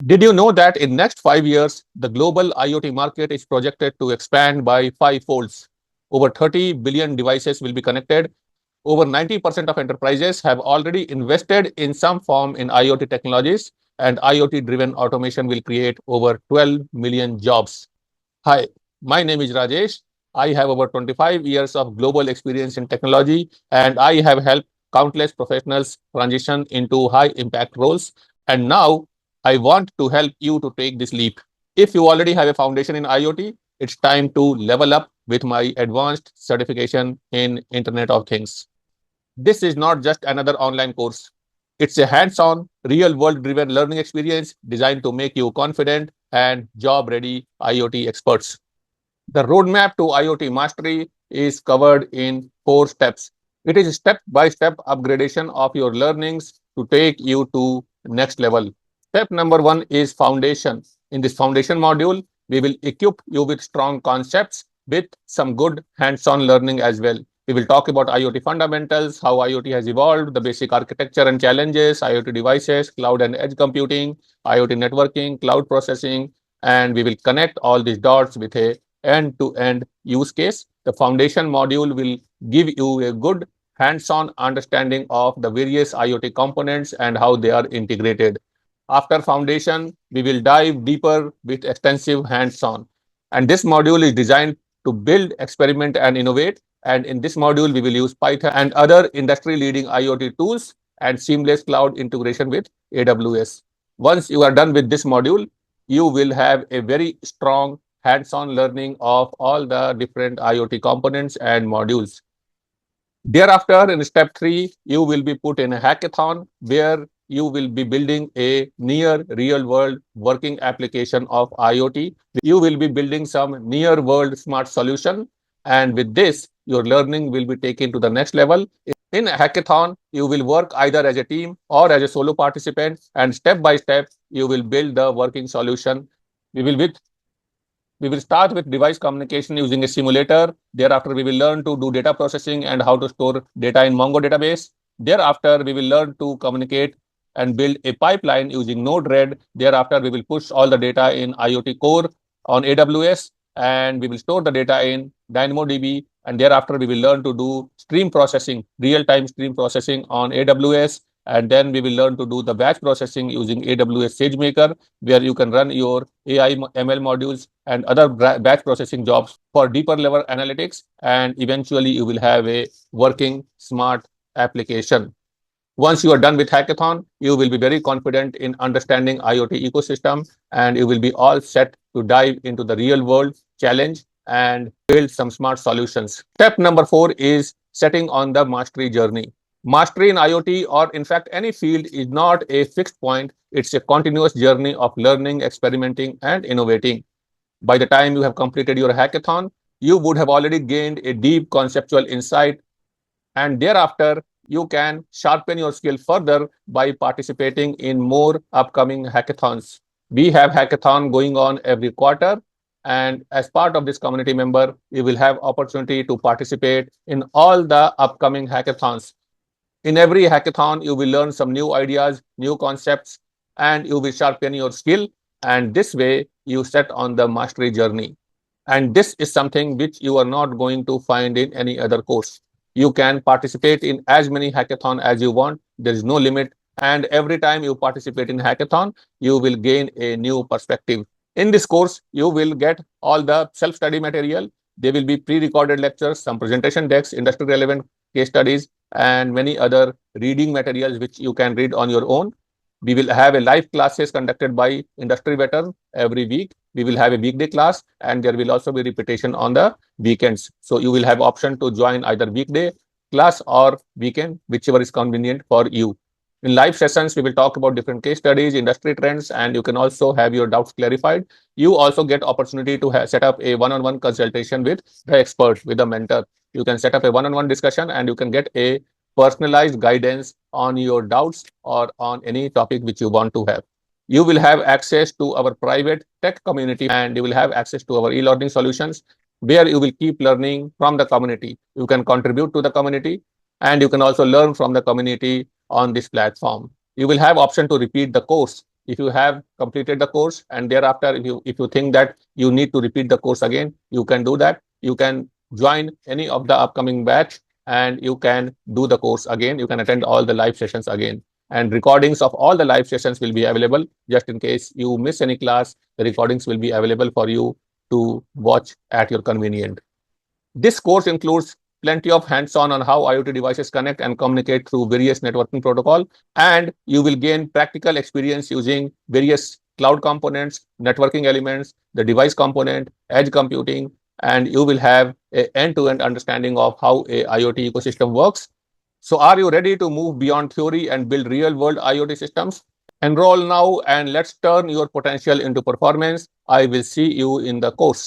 Did you know that in next 5 years, the global IoT market is projected to expand by five folds? Over 30 billion devices will be connected. Over 90% of enterprises have already invested in some form in IoT technologies, and IoT-driven automation will create over 12 million jobs. Hi, my name is Rajesh. I have over 25 years of global experience in technology, and I have helped countless professionals transition into high impact roles. And now I want to help you to take this leap. If you already have a foundation in IoT, it's time to level up with my advanced certification in Internet of Things. This is not just another online course. It's a hands on, real world driven learning experience designed to make you confident and job ready IoT experts. The roadmap to IoT mastery is covered in four steps. It is step by step upgradation of your learnings to take you to next level. Step number one is foundation. In this foundation module, we will equip you with strong concepts with some good hands-on learning as well. We will talk about IoT fundamentals, how IoT has evolved, the basic architecture and challenges, IoT devices, cloud and edge computing, IoT networking, cloud processing, and we will connect all these dots with a end-to-end use case. The foundation module will give you a good hands-on understanding of the various IoT components and how they are integrated. After foundation, we will dive deeper with extensive hands-on. And this module is designed to build, experiment, and innovate. And in this module, we will use Python and other industry-leading IoT tools and seamless cloud integration with AWS. Once you are done with this module, you will have a very strong hands-on learning of all the different IoT components and modules. Thereafter, in step three, you will be put in a hackathon where you will be building a near real world working application of IoT. You will be building some near world smart solution. And with this, your learning will be taken to the next level. In a hackathon, you will work either as a team or as a solo participant, and step by step, you will build the working solution. We will with we will start with device communication using a simulator. Thereafter, we will learn to do data processing and how to store data in Mongo database. Thereafter, we will learn to communicate and build a pipeline using Node-RED. Thereafter, we will push all the data in IoT Core on AWS, and we will store the data in DynamoDB. And thereafter, we will learn to do stream processing, real-time stream processing on AWS. And then we will learn to do the batch processing using AWS SageMaker, where you can run your AI ML modules and other batch processing jobs for deeper level analytics. And eventually, you will have a working smart application. Once you are done with hackathon, you will be very confident in understanding IoT ecosystem, and you will be all set to dive into the real world challenge and build some smart solutions. Step number four is setting on the mastery journey. Mastery in IoT, or in fact any field, is not a fixed point. It's a continuous journey of learning, experimenting, and innovating. By the time you have completed your hackathon, you would have already gained a deep conceptual insight, and thereafter you can sharpen your skill further by participating in more upcoming hackathons. We have hackathon going on every quarter, and as part of this community member, you will have opportunity to participate in all the upcoming hackathons. In every hackathon, you will learn some new ideas, new concepts, and you will sharpen your skill. And this way, you set on the mastery journey. And this is something which you are not going to find in any other course. You can participate in as many hackathon as you want. There is no limit. And every time you participate in hackathon, you will gain a new perspective. In this course, you will get all the self-study material. There will be pre-recorded lectures, some presentation decks, industry-relevant case studies, and many other reading materials which you can read on your own. We will have a live classes conducted by industry veteran every week. We will have a weekday class, and there will also be repetition on the weekends. So you will have option to join either weekday class or weekend, whichever is convenient for you. In live sessions, we will talk about different case studies, industry trends, and you can also have your doubts clarified. You also get opportunity to set up a one-on-one consultation with the expert, with the mentor. You can set up a one-on-one discussion, and you can get a personalized guidance on your doubts or on any topic which you want to have. You will have access to our private tech community, and you will have access to our e-learning solutions where you will keep learning from the community. You can contribute to the community, and you can also learn from the community on this platform. You will have option to repeat the course. if you have completed the course and thereafter if you think that you need to repeat the course again, you can do that. You can join any of the upcoming batch and you can do the course again. You can attend all the live sessions again, and recordings of all the live sessions will be available. Just in case you miss any class, the recordings will be available for you to watch at your convenience. This course includes plenty of hands-on on how IoT devices connect and communicate through various networking protocol, and you will gain practical experience using various cloud components, networking elements, the device component, edge computing, and you will have an end-to-end understanding of how a IoT ecosystem works. So are you ready to move beyond theory and build real-world IoT systems? Enroll now and let's turn your potential into performance. I will see you in the course.